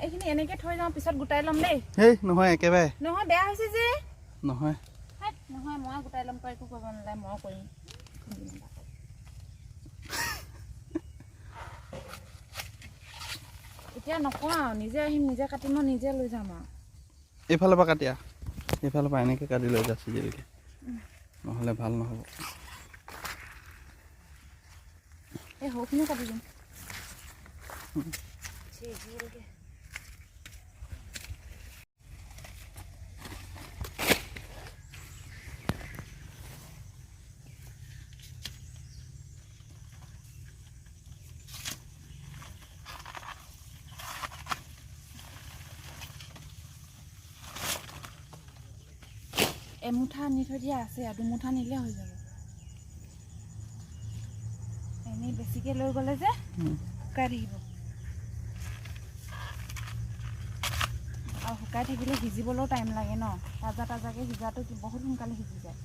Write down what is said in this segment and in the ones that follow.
এইখিনি এনেকৈ থৈ যাওঁ পিছত গোটাই ল'ম দেই হেই নহয় একেবাৰে নহয় বেয়া হৈছে যে নহয় নহয় মই গোটাই ল'ম তই একো কৰিব নালাগে মই কৰিম এতিয়া নকওঁ আৰু নিজে আহিম নিজে কাটিম মই নিজে লৈ যাম আৰু এইফালৰ পৰা কাটি এইফালৰ পৰা এনেকৈ কাটি লৈ যা চিজিলকৈ নহ'লে ভাল নহ'ব এই সৰুখিনি কাটি দিম চিজিলকৈ এমুঠা আনি থৈ দিয়া আছে আৰু দুমুঠা নিলে হৈ যাব এনেই বেছিকৈ লৈ গ'লে যে শুকাই থাকিব আৰু শুকাই থাকিলে সিজিবলৈও টাইম লাগে ন তাজাকৈ সিজাটো বহুত সোনকালে সিজি যায়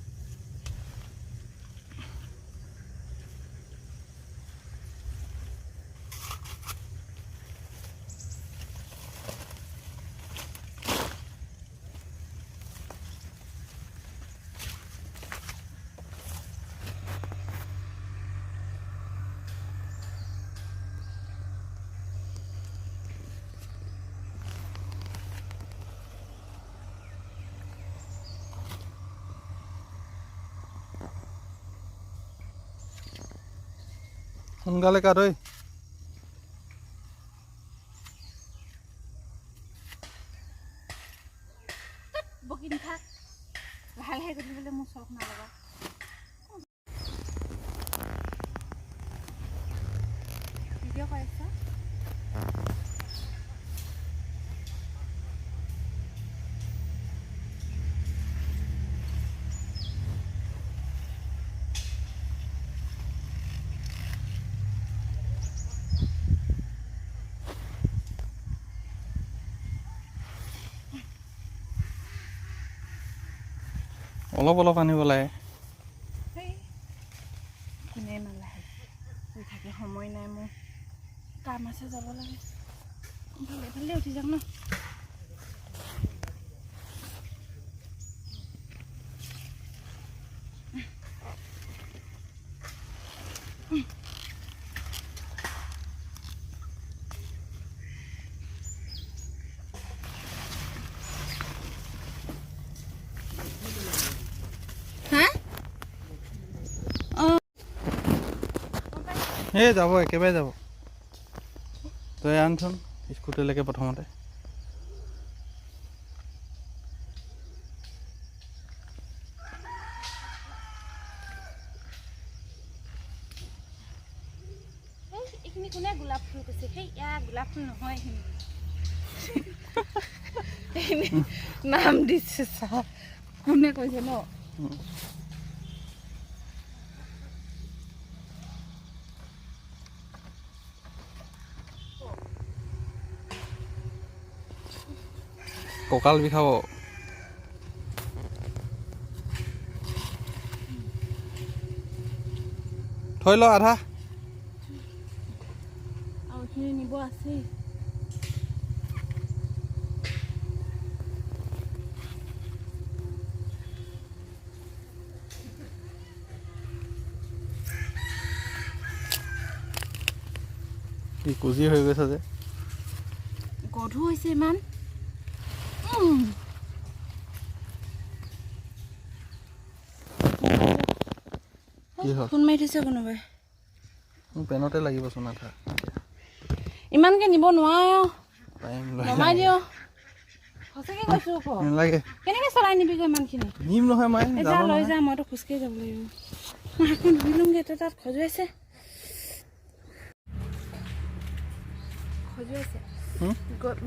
সোনকালে কাট ঐ বকি নাথাক লাহে লাহে গতিবলৈ মোৰ চখ নালাগা ভিডিঅ' কৰি আছা অলপ অলপ আনিব লাগে কোনে নালাহে শুই থাকে সময় নাই মোৰ কাম আছে যাব লাগে ভালে ভালে উঠি যাম ন এই যাব একেবাৰে যাব তই আনচোন স্কুটিলৈকে প্ৰথমতে এইখিনি কোনে গোলাপ ফুল কৈছে সেই ইয়াৰ গোলাপ ফুল নহয় এইখিনি নাম দিছে চা কোনে কৈছে ন কঁকাল বিষাব থৈ ল আধা আৰু এইখিনি নিব আছেই কি কুজি হৈ গৈছে যে গধুৰ হৈছে ইমান কি হ'ল ফোন মাৰি থৈছে কোনোবাই মোৰ পেনতে লাগিবচোন আধা ইমানকৈ নিব নোৱাৰো টাইম নমাই দিয় সঁচাকৈ কৈছোঁ আকৌ নালাগে কেনেকৈ চলাই নিবিগৈ ইমানখিনি নিম নহয় মায়ে এতিয়া লৈ যা মইতো খোজকাঢ়ি যাব লাগিব মই হাতখন ধুই লওঁগৈ এটা তাত খজুৱাইছে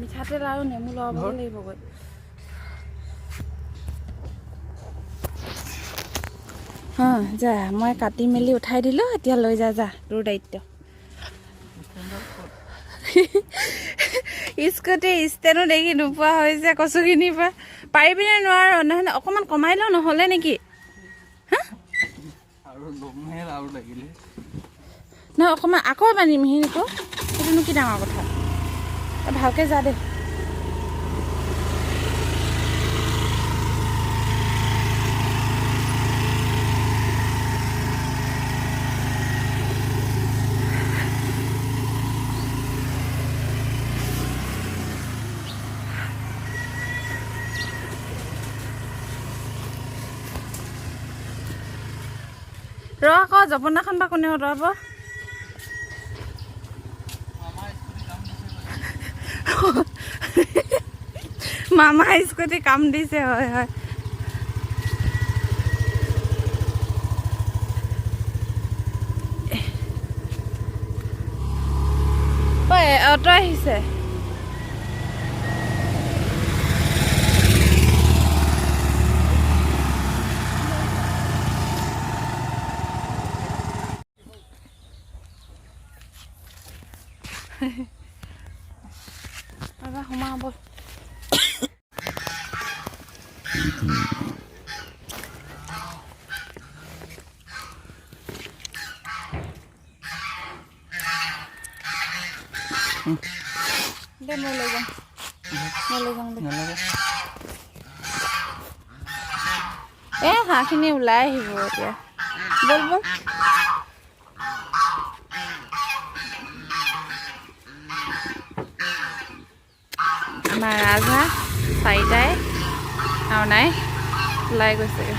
মিঠাতেল আৰু নেমু লগাব লাগিব গৈ যা মই কাটি মেলি উঠাই দিলোঁ এতিয়া লৈ যা তোৰ দায়িত্ব স্কুটি ষ্টেণ্ডো দেখি নোপোৱা হৈছে কচুখিনিৰ পৰা পাৰিবিনে নোৱাৰো নহ'লে অকণমান কমাই লওঁ নহ'লে নেকি নহয় অকণমান আকৌ এবাৰ নিমহি নিকো সেইটোনো কি ডাঙৰ কথা ভালকৈ যা দে ৰ আকৌ জপনাখন বা কোনে অঁতৰাব মামা স্কুটি কাম দিছে হয় হয় ঐ অটো আহিছে এবাৰ সোমাব দে মই লৈ যাম দে হাঁহখিনি ওলাই আহিব এতিয়া বল বল আমাৰ ৰাজহাঁহ চাৰিটাই আৰু নাই ওলাই গৈছেগৈ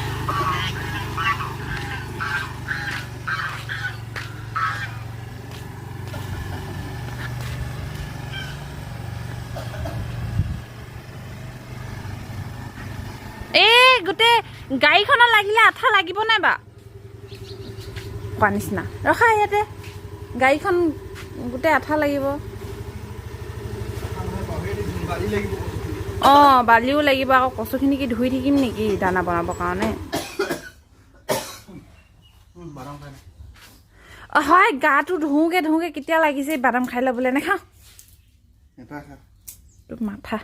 গোটেই গাড়ীখনত লাগিলে আঠা লাগিব নাই বা কোৱা নিচিনা ৰখা ইয়াতে গাড়ীখন গোটেই আঠা লাগিব অঁ বালিও লাগিব আকৌ কচুখিনি কি ধুই থাকিম নেকি দানা বনাবৰ কাৰণে হয় গাটো ধুওঁগে কেতিয়া লাগিছে বাদাম খাই ল'বলৈ নাখাওঁ তোৰ মাথা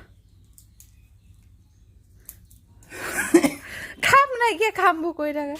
খাম নাইকিয়া খামবোৰ কৰি থাকে